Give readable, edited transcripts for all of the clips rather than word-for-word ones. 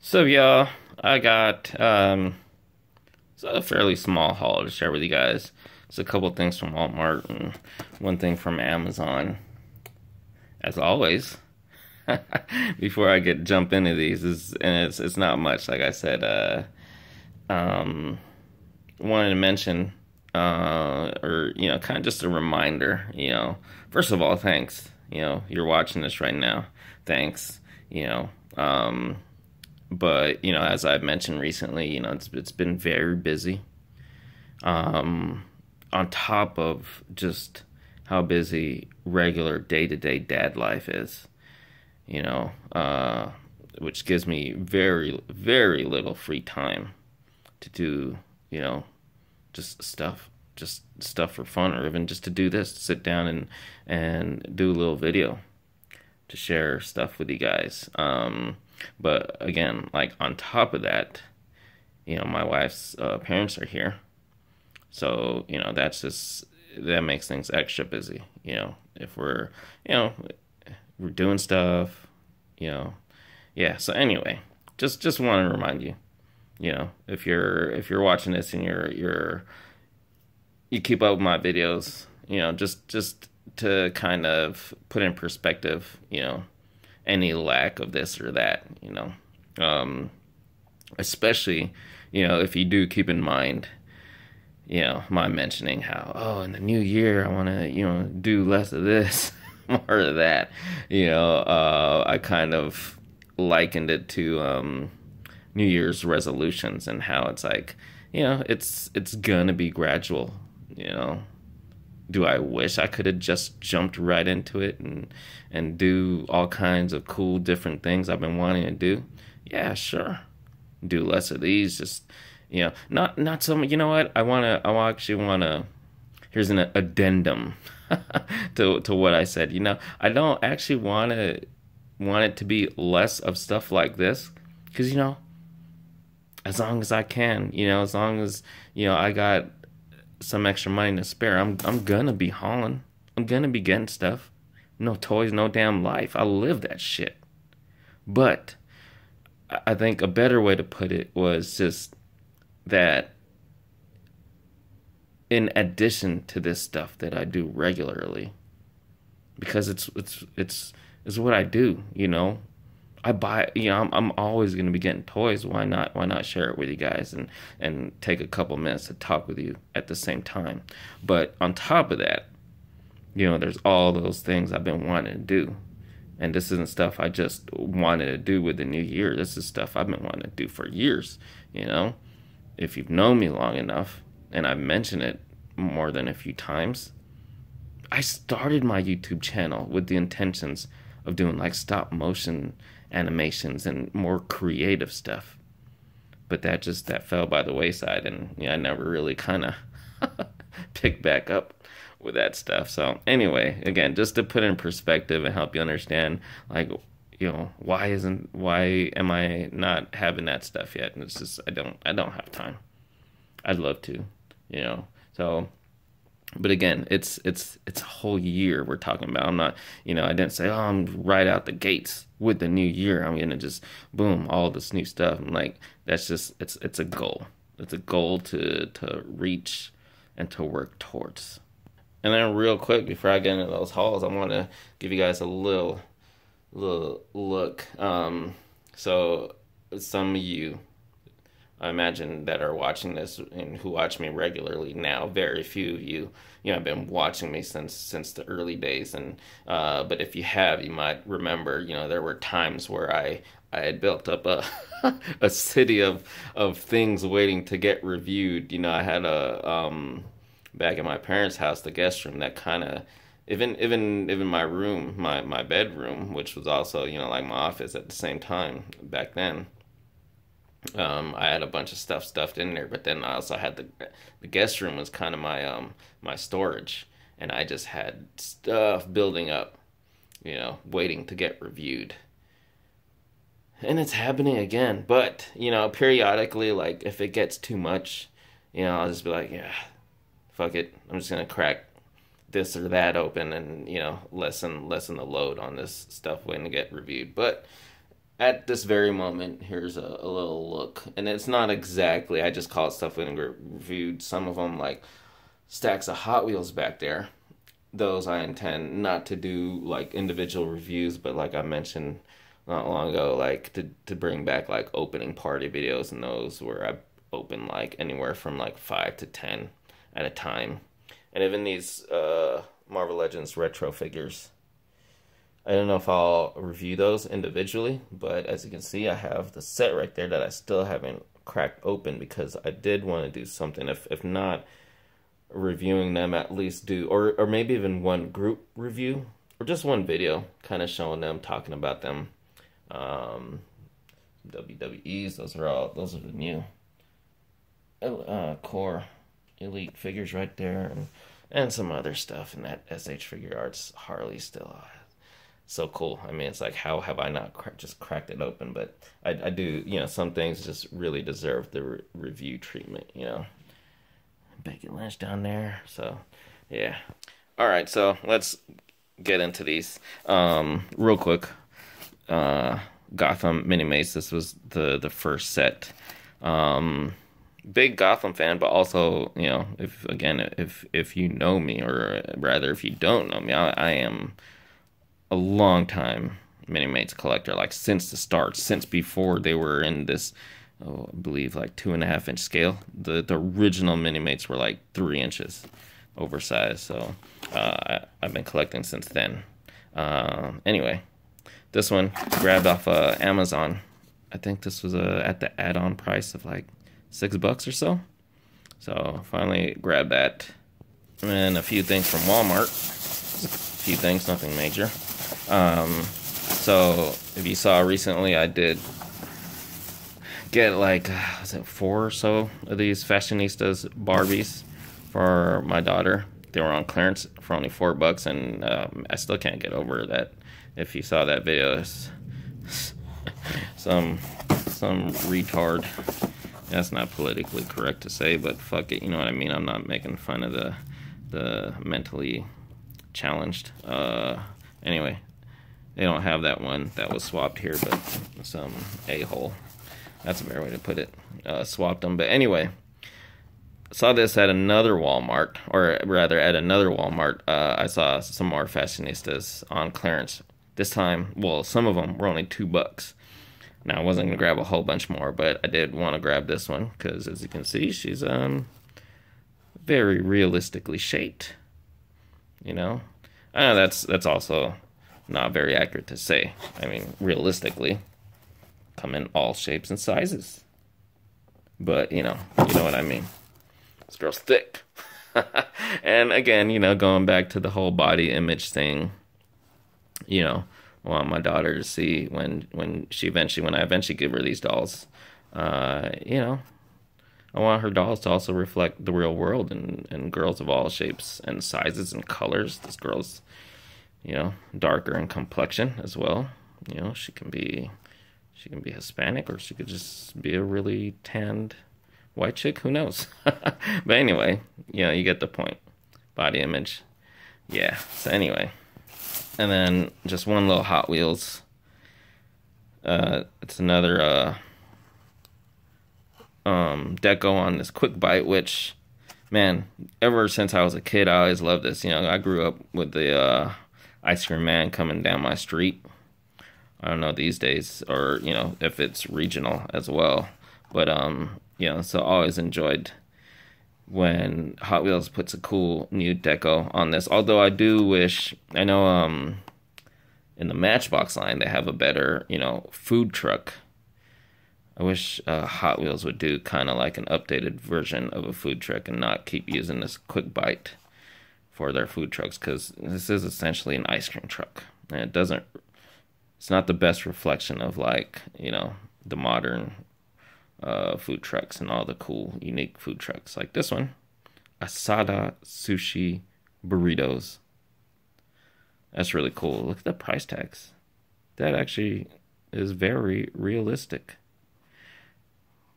So y'all, I got it's a fairly small haul to share with you guys. It's a couple things from Walmart and one thing from Amazon. As always, before I get jump into these, it's not much. Like I said, um, wanted to mention, or kind of just a reminder. First of all, thanks. You're watching this right now. Thanks. You know, um, but as I've mentioned recently, it's been very busy. Um, on top of just how busy regular day to day dad life is, you know, uh, which gives me very very little free time to do, you know, just stuff for fun, or even just to do this, to sit down and do a little video to share stuff with you guys. But again, like on top of that, my wife's parents are here, so that makes things extra busy. If you know, we're doing stuff, you know, yeah. So anyway, just want to remind you, if you're watching this and you keep up with my videos, just to kind of put in perspective, any lack of this or that, um, especially, if you do keep in mind, my mentioning how, oh, in the new year, I want to, do less of this, more of that, I kind of likened it to, New Year's resolutions, and how it's like, it's gonna be gradual, you know. Do I wish I could have just jumped right into it and do all kinds of cool different things I've been wanting to do? Yeah, sure. Do less of these, just not some. You know what? I actually wanna. Here's an addendum to what I said. I don't actually want it to be less of stuff like this, because as long as I can, as long as I got some extra money to spare, I'm gonna be hauling. I'm gonna be getting stuff. No toys, no damn life. I live that shit. But I think a better way to put it was just that in addition to this stuff that I do regularly, because it's what I do, I buy, I'm always going to be getting toys. Why not share it with you guys and take a couple minutes to talk with you at the same time? But on top of that, there's all those things I've been wanting to do. And this isn't stuff I just wanted to do with the new year. This is stuff I've been wanting to do for years, you know? If you've known me long enough, and I've mentioned it more than a few times, I started my YouTube channel with the intentions of doing like stop motion animations and more creative stuff. But that fell by the wayside, and I never really kind of picked back up with that stuff. So anyway, again, just to put in perspective and help you understand, like, why am I not having that stuff yet? And it's just I don't have time. I'd love to, you know. So, but again, it's a whole year we're talking about. I'm not, I didn't say, oh, I'm right out the gates with the new year, I'm gonna just boom all this new stuff. I'm like, that's just it's a goal. It's a goal to reach and to work towards. And then real quick before I get into those hauls, I want to give you guys a little look. So some of you, I imagine, that are watching this and who watch me regularly now, very few of you, have been watching me since the early days. And but if you have, you might remember, there were times where I had built up a a city of things waiting to get reviewed. I had a back in my parents' house, the guest room, that kind of, even my room, my bedroom, which was also, like my office at the same time back then. I had a bunch of stuff stuffed in there, but then I also had the guest room was kind of my storage, and I just had stuff building up, waiting to get reviewed. And it's happening again, but periodically, like if it gets too much, I'll just be like, yeah, fuck it, I'm just gonna crack this or that open and lessen the load on this stuff waiting to get reviewed. But At this very moment, here's a little look, and it's not exactly. I just call it stuff we reviewed. Some of them, like stacks of Hot Wheels back there. Those I intend not to do like individual reviews, but like I mentioned not long ago, like to bring back like opening party videos and those where I open like anywhere from like 5 to 10 at a time. And even these Marvel Legends retro figures, I don't know if I'll review those individually, but as you can see, I have the set right there that I still haven't cracked open because I did want to do something. If not reviewing them, at least do, or maybe even one group review, or just one video, kind of showing them, talking about them. WWEs, those are the new core elite figures right there, and some other stuff, and that SH Figure Arts Harley still so cool. I mean, it's like, how have I not just cracked it open? But I do, some things just really deserve the review treatment, Becky Lynch down there. So, yeah. All right, so let's get into these. Real quick, Gotham Minimates. This was the first set. Big Gotham fan, but also, if you know me, or rather, if you don't know me, I am a long time Minimates collector, like since the start, since before they were in this, I believe like 2.5 inch scale. The original Minimates were like 3 inches oversized. So I've been collecting since then. Anyway, this one grabbed off Amazon. I think this was at the add-on price of like $6 or so. So finally grabbed that, and a few things from Walmart. A few things, nothing major. So if you saw recently, I did get like, was it 4 or so of these Fashionistas Barbies for my daughter. They were on clearance for only $4, and I still can't get over that. If you saw that video, it's some retard. That's not politically correct to say, but fuck it, you know what I mean? I'm not making fun of the mentally challenged. Anyway, they don't have that one that was swapped here, but some a-hole. That's a better way to put it. Swapped them. But anyway, saw this at another Walmart, or rather at another Walmart. I saw some more Fashionistas on clearance. This time, well, some of them were only $2. Now, I wasn't going to grab a whole bunch more, but I did want to grab this one because, as you can see, she's very realistically shaped. I know that's also not very accurate to say. I mean, realistically, come in all shapes and sizes. But, you know what I mean. This girl's thick. And again, going back to the whole body image thing, I want my daughter to see when I eventually give her these dolls, I want her dolls to also reflect the real world and girls of all shapes and sizes and colors. This girl's, darker in complexion as well. She can be Hispanic, or she could just be a really tanned white chick. Who knows? But anyway, you get the point. Body image. Yeah. So anyway. And then just one little Hot Wheels. It's another deco on this Quick Bite, which, man, ever since I was a kid, I always loved this. I grew up with the ice cream man coming down my street. I don't know these days, or if it's regional as well. But so I always enjoyed when Hot Wheels puts a cool new deco on this. Although I do wish, I know in the Matchbox line they have a better, food truck. I wish Hot Wheels would do kind of like an updated version of a food truck and not keep using this Quick Bite for their food trucks, because this is essentially an ice cream truck. And it's not the best reflection of the modern food trucks and all the cool, unique food trucks. Like this one, Asada Sushi Burritos. That's really cool. Look at the price tags. That actually is very realistic.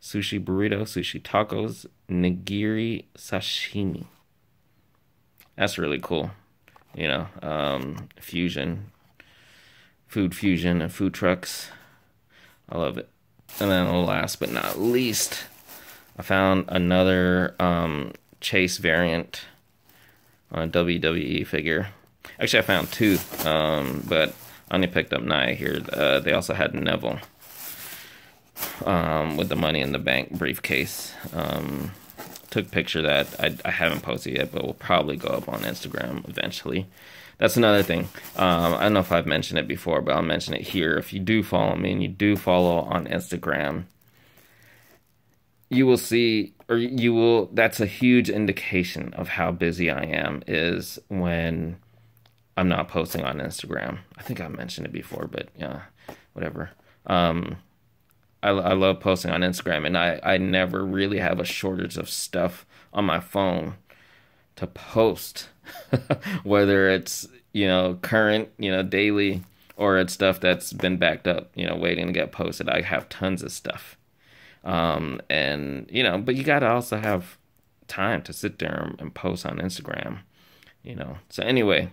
Sushi burrito, sushi tacos, nigiri sashimi. That's really cool. Fusion, food fusion and food trucks. I love it. And then last but not least, I found another Chase variant on a WWE figure. Actually, I found two, but I only picked up Nia here. They also had Neville with the Money in the Bank briefcase. Took a picture that I haven't posted yet, but will probably go up on Instagram eventually. That's another thing. I don't know if I've mentioned it before, but I'll mention it here. If you do follow me and you do follow on Instagram, you will see, or you will, that's a huge indication of how busy I am, is when I'm not posting on Instagram. I think I mentioned it before, but yeah, whatever. I love posting on Instagram, and I never really have a shortage of stuff on my phone to post, whether it's, current, daily, or it's stuff that's been backed up, waiting to get posted. I have tons of stuff. And, but you got to also have time to sit there and post on Instagram, So anyway,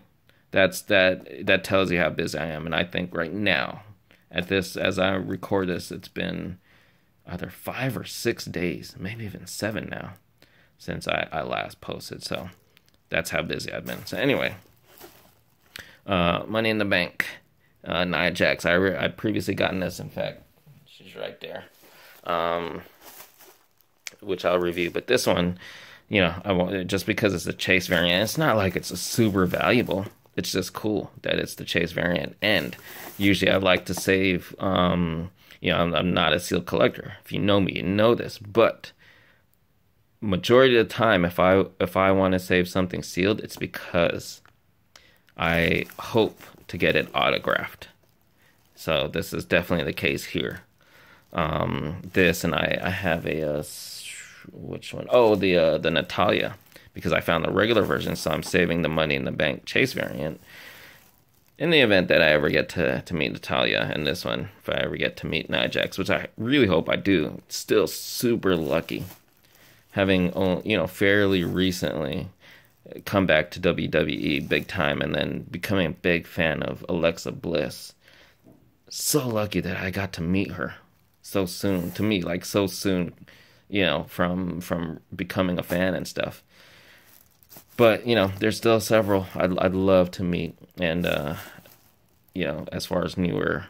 that tells you how busy I am. And I think right now, as I record this, it's been either 5 or 6 days, maybe even 7 now, since I last posted. So that's how busy I've been. So anyway, Money in the Bank, Nia Jax. I'd previously gotten this. In fact, she's right there, which I'll review. But this one, I won't, just because it's a Chase variant. It's not like it's a super valuable. It's just cool that it's the Chase variant. And usually I like to save, I'm not a sealed collector. If you know me, you know this. But majority of the time, if I want to save something sealed, it's because I hope to get it autographed. So this is definitely the case here. This, and I have which one? Oh, the Natalya. Because I found the regular version, so I'm saving the Money in the Bank Chase variant in the event that I ever get to meet Natalya, and this one, if I ever get to meet Nia Jax, which I really hope I do. Still super lucky, having, fairly recently come back to WWE big time, and then becoming a big fan of Alexa Bliss. So lucky that I got to meet her so soon. To me, like so soon, from becoming a fan and stuff. But, there's still several I'd love to meet. And, as far as newer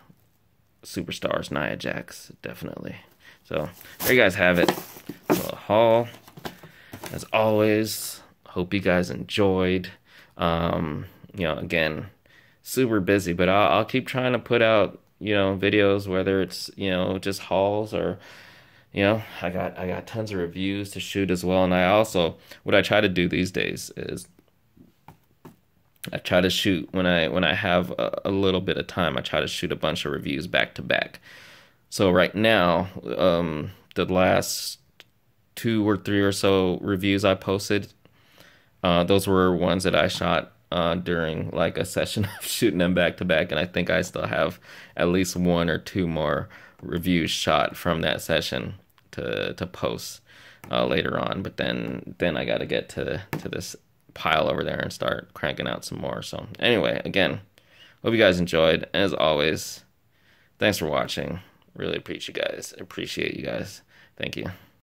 superstars, Nia Jax, definitely. So, there you guys have it. A haul. As always, hope you guys enjoyed. Again, super busy. But I'll keep trying to put out, videos, whether it's, just hauls or... I got tons of reviews to shoot as well. And what I try to do these days is I try to shoot when I have a little bit of time. I try to shoot a bunch of reviews back to back. So right now, the last 2 or 3 or so reviews I posted, those were ones that I shot during like a session of shooting them back to back. And I think I still have at least 1 or 2 more reviews shot from that session to post later on. But then I got to get to this pile over there and start cranking out some more. So anyway, again, hope you guys enjoyed. As always, thanks for watching. Really appreciate you guys. Thank you.